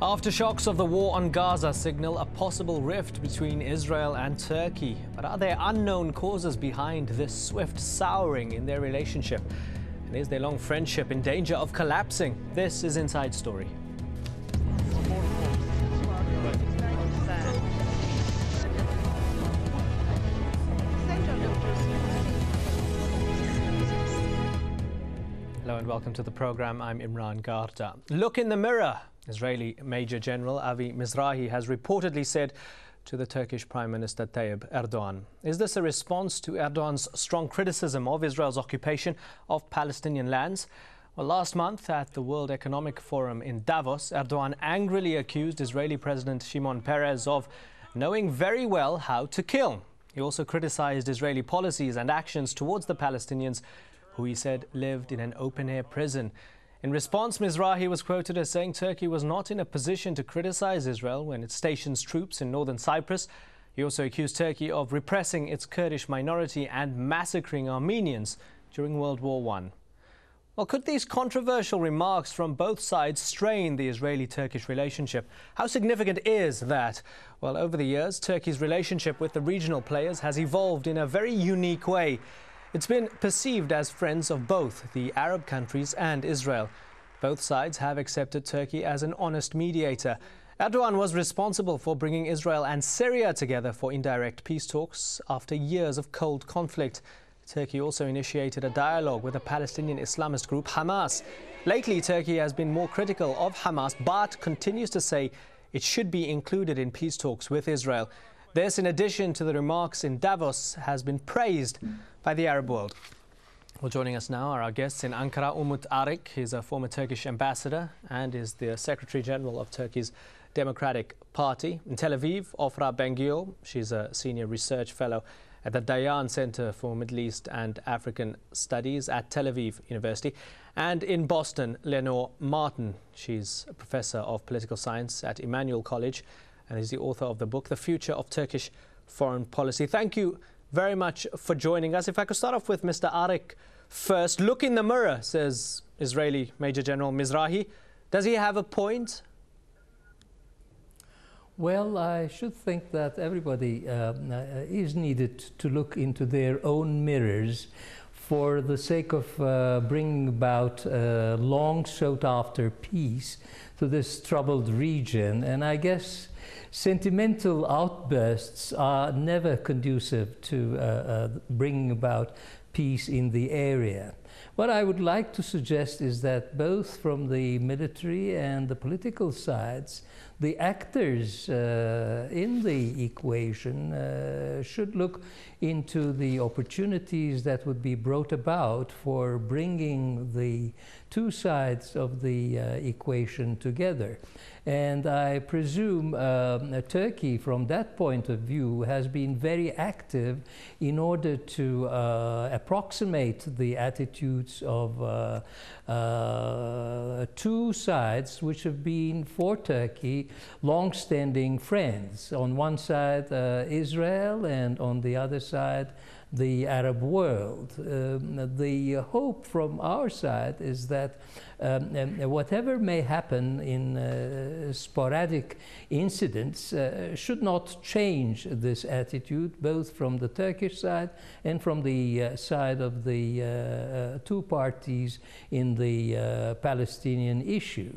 Aftershocks of the war on Gaza signal a possible rift between Israel and Turkey. But are there unknown causes behind this swift souring in their relationship? And is their long friendship in danger of collapsing? This is Inside Story. Hello and welcome to the program. I'm Imran Garda. Look in the mirror. Israeli Major General Avi Mizrahi has reportedly said to the Turkish Prime Minister Tayyip Erdogan. Is this a response to Erdogan's strong criticism of Israel's occupation of Palestinian lands? Well, last month at the World Economic Forum in Davos, Erdogan angrily accused Israeli President Shimon Peres of knowing very well how to kill. He also criticized Israeli policies and actions towards the Palestinians, who he said lived in an open-air prison. In response, Mizrahi was quoted as saying Turkey was not in a position to criticize Israel when it stations troops in northern Cyprus. He also accused Turkey of repressing its Kurdish minority and massacring Armenians during World War I. Well, could these controversial remarks from both sides strain the Israeli-Turkish relationship? How significant is that? Well, over the years, Turkey's relationship with the regional players has evolved in a very unique way. It's been perceived as friends of both the Arab countries and Israel. Both sides have accepted Turkey as an honest mediator. Erdogan was responsible for bringing Israel and Syria together for indirect peace talks after years of cold conflict. Turkey also initiated a dialogue with the Palestinian Islamist group Hamas. Lately, Turkey has been more critical of Hamas, but continues to say it should be included in peace talks with Israel. This, in addition to the remarks in Davos, has been praised by the Arab world. Well, joining us now are our guests in Ankara, Umut Arik. He's a former Turkish ambassador and is the Secretary General of Turkey's Democratic Party. In Tel Aviv, Ofra Bengio. She's a senior research fellow at the Dayan Center for Middle East and African Studies at Tel Aviv University. And in Boston, Lenore Martin. She's a professor of political science at Emmanuel College and is the author of the book, The Future of Turkish Foreign Policy. Thank you very much for joining us. If I could start off with Mr. Arik first. Look in the mirror, says Israeli Major General Mizrahi. Does he have a point? Well, I should think that everybody is needed to look into their own mirrors for the sake of bringing about long sought-after peace to this troubled region. And I guess sentimental outbursts are never conducive to bringing about peace in the area. What I would like to suggest is that both from the military and the political sides, the actors in the equation should look into the opportunities that would be brought about for bringing the two sides of the equation together. And I presume Turkey, from that point of view, has been very active in order to approximate the attitudes of two sides which have been, for Turkey, long-standing friends. On one side, Israel, and on the other side, the Arab world. The hope from our side is that whatever may happen in sporadic incidents should not change this attitude, both from the Turkish side and from the side of the two parties in the Palestinian issue.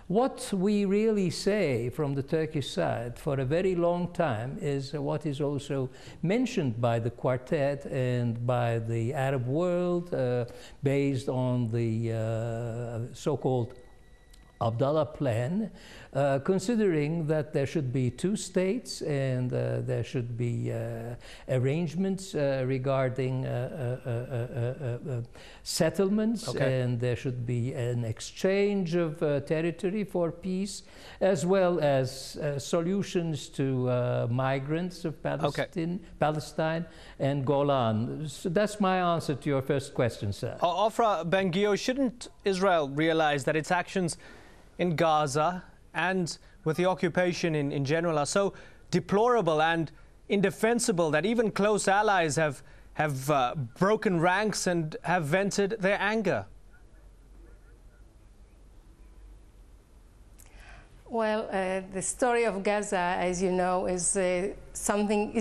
What we really say from the Turkish side for a very long time is what is also mentioned by the quartet and by the Arab world, based on the so-called Abdallah plan, considering that there should be two states and there should be arrangements regarding settlements, and there should be an exchange of territory for peace, as well as solutions to migrants of Palestine and Golan. So that's my answer to your first question, sir. Ofra Bengio, shouldn't Israel realize that its actions in Gaza and with the occupation in general are so deplorable and indefensible that even close allies have broken ranks and have vented their anger? Well, the story of Gaza, as you know, is something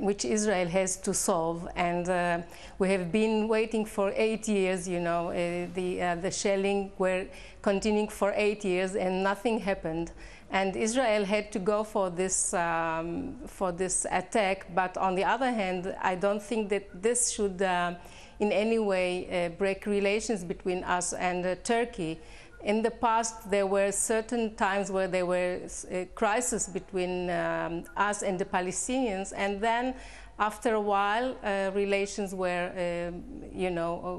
which Israel has to solve, and we have been waiting for 8 years. You know, the shelling were continuing for 8 years, and nothing happened. And Israel had to go for this attack. But on the other hand, I don't think that this should in any way break relations between us and Turkey. In the past, there were certain times where there were crises between us and the Palestinians, and then after a while, relations were,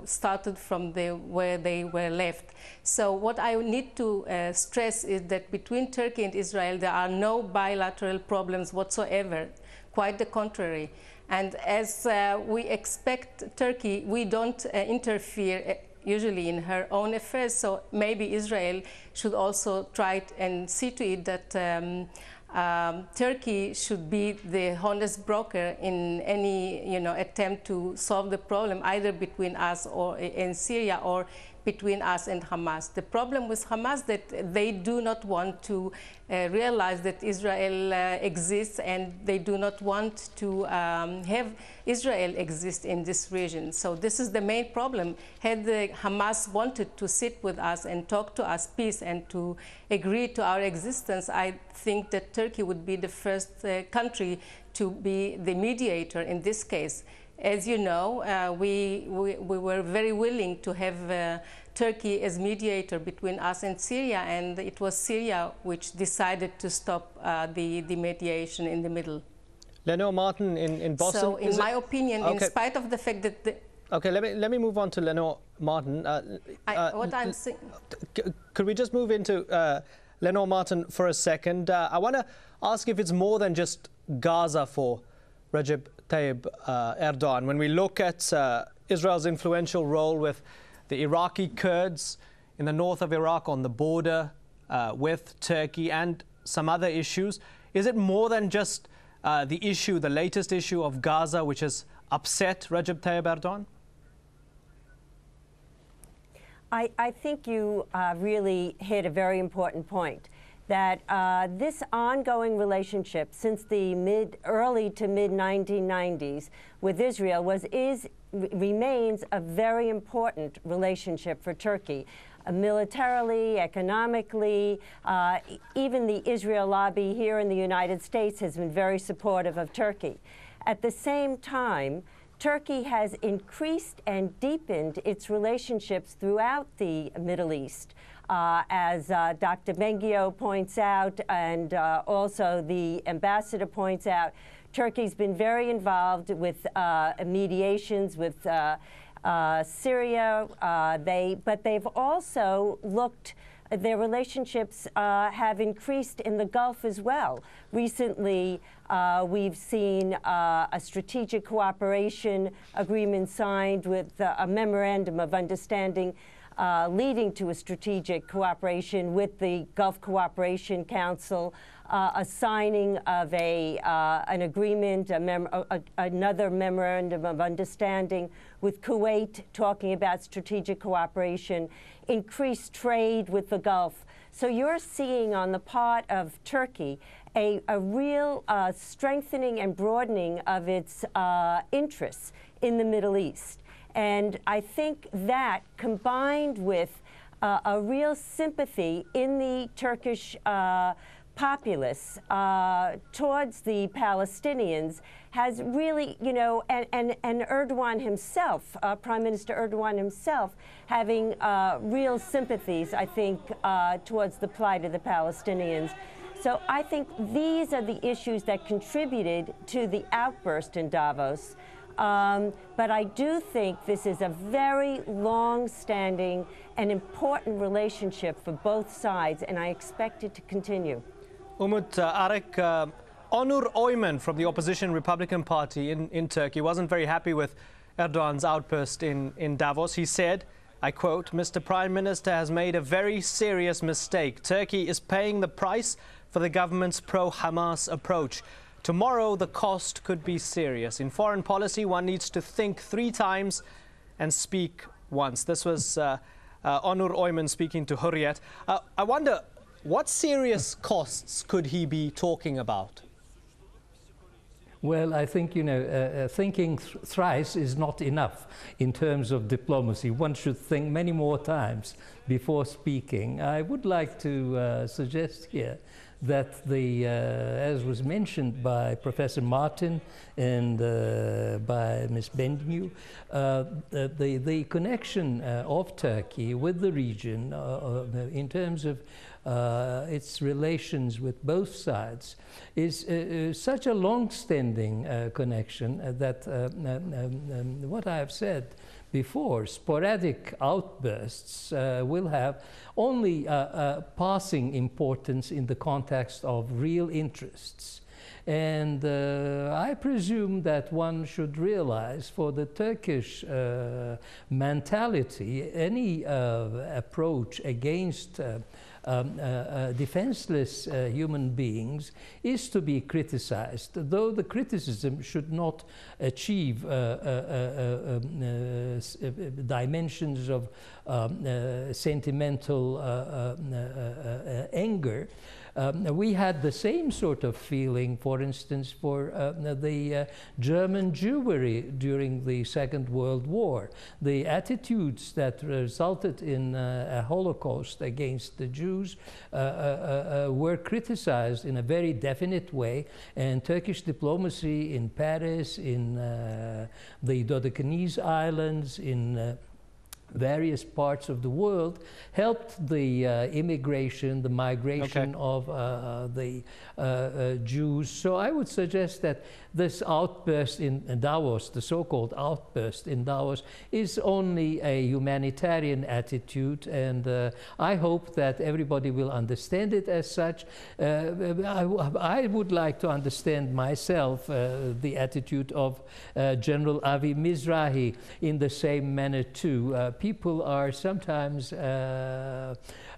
started from where they were left. So what I need to stress is that between Turkey and Israel, there are no bilateral problems whatsoever, quite the contrary. And as we expect Turkey, we don't interfere usually in her own affairs, so maybe Israel should also try and see to it that Turkey should be the honest broker in any attempt to solve the problem, either between us or in Syria or between us and Hamas. The problem with Hamas that they do not want to realize that Israel exists, and they do not want to have Israel exist in this region. So this is the main problem. Had the Hamas wanted to sit with us and talk to us peace and to agree to our existence, I think that Turkey would be the first country to be the mediator in this case. As you know, we were very willing to have Turkey as mediator between us and Syria, and it was Syria which decided to stop the mediation in the middle. Lenore Martin in Boston. So, in my opinion, in spite of the fact that okay, let me move on to Lenore Martin. What I'm saying. Could we just move into Lenore Martin for a second? I want to ask if it's more than just Gaza for Recep Tayyip Erdogan. When we look at Israel's influential role with the Iraqi Kurds in the north of Iraq on the border with Turkey and some other issues, is it more than just the latest issue of Gaza, which has upset Recep Tayyip Erdogan? I think you really hit a very important point, that this ongoing relationship since the early to mid-1990s with Israel remains a very important relationship for Turkey. Militarily, economically, even the Israel lobby here in the United States has been very supportive of Turkey. At the same time, Turkey has increased and deepened its relationships throughout the Middle East. As Dr. Bengio points out, and also the ambassador points out, Turkey's been very involved with mediations with Syria, but they've also looked, their relationships have increased in the Gulf as well. Recently, we've seen a strategic cooperation agreement signed with a memorandum of understanding leading to a strategic cooperation with the Gulf Cooperation Council, a signing of an agreement, another memorandum of understanding with Kuwait, talking about strategic cooperation, increased trade with the Gulf. So you're seeing on the part of Turkey a real strengthening and broadening of its interests in the Middle East. And I think that, combined with a real sympathy in the Turkish populace towards the Palestinians, has really, and Erdogan himself, Prime Minister Erdogan himself, having real sympathies, I think, towards the plight of the Palestinians. So I think these are the issues that contributed to the outburst in Davos. But I do think this is a very long-standing and important relationship for both sides, and I expect it to continue. Umut Arek, Onur Oyman from the opposition Republican Party in Turkey wasn't very happy with Erdogan's outburst in Davos. He said, I quote, "Mr. Prime Minister has made a very serious mistake. Turkey is paying the price for the government's pro-Hamas approach. Tomorrow, the cost could be serious. In foreign policy, one needs to think 3 times and speak once." This was Onur Oyman speaking to Hurriyet. I wonder, What serious costs could he be talking about? Well, I think, thinking thrice is not enough in terms of diplomacy. One should think many more times before speaking. I would like to suggest here that as was mentioned by Professor Martin and by Ms. Bendiu, the connection of Turkey with the region in terms of its relations with both sides is such a long-standing connection that what I have said before, sporadic outbursts will have only passing importance in the context of real interests. And I presume that one should realize for the Turkish mentality, any approach against defenseless human beings is to be criticized, though the criticism should not achieve dimensions of sentimental anger. We had the same sort of feeling, for instance, for the German Jewry during the Second World War. The attitudes that resulted in a Holocaust against the Jews were criticized in a very definite way, and Turkish diplomacy in Paris, in the Dodecanese Islands, in various parts of the world helped the immigration, the migration of the Jews. So I would suggest that this outburst in Davos, the so-called outburst in Davos, is only a humanitarian attitude, and I hope that everybody will understand it as such. I would like to understand myself the attitude of General Avi Mizrahi in the same manner too. People are sometimes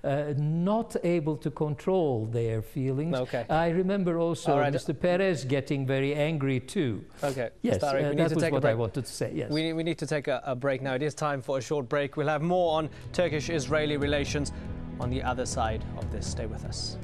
not able to control their feelings. Okay. I remember also Mr. Perez getting very angry too. Okay. Yes, Tariq, that was what I wanted to say. Yes. We need to take a break now. It is time for a short break. We'll have more on Turkish-Israeli relations on the other side of this. Stay with us.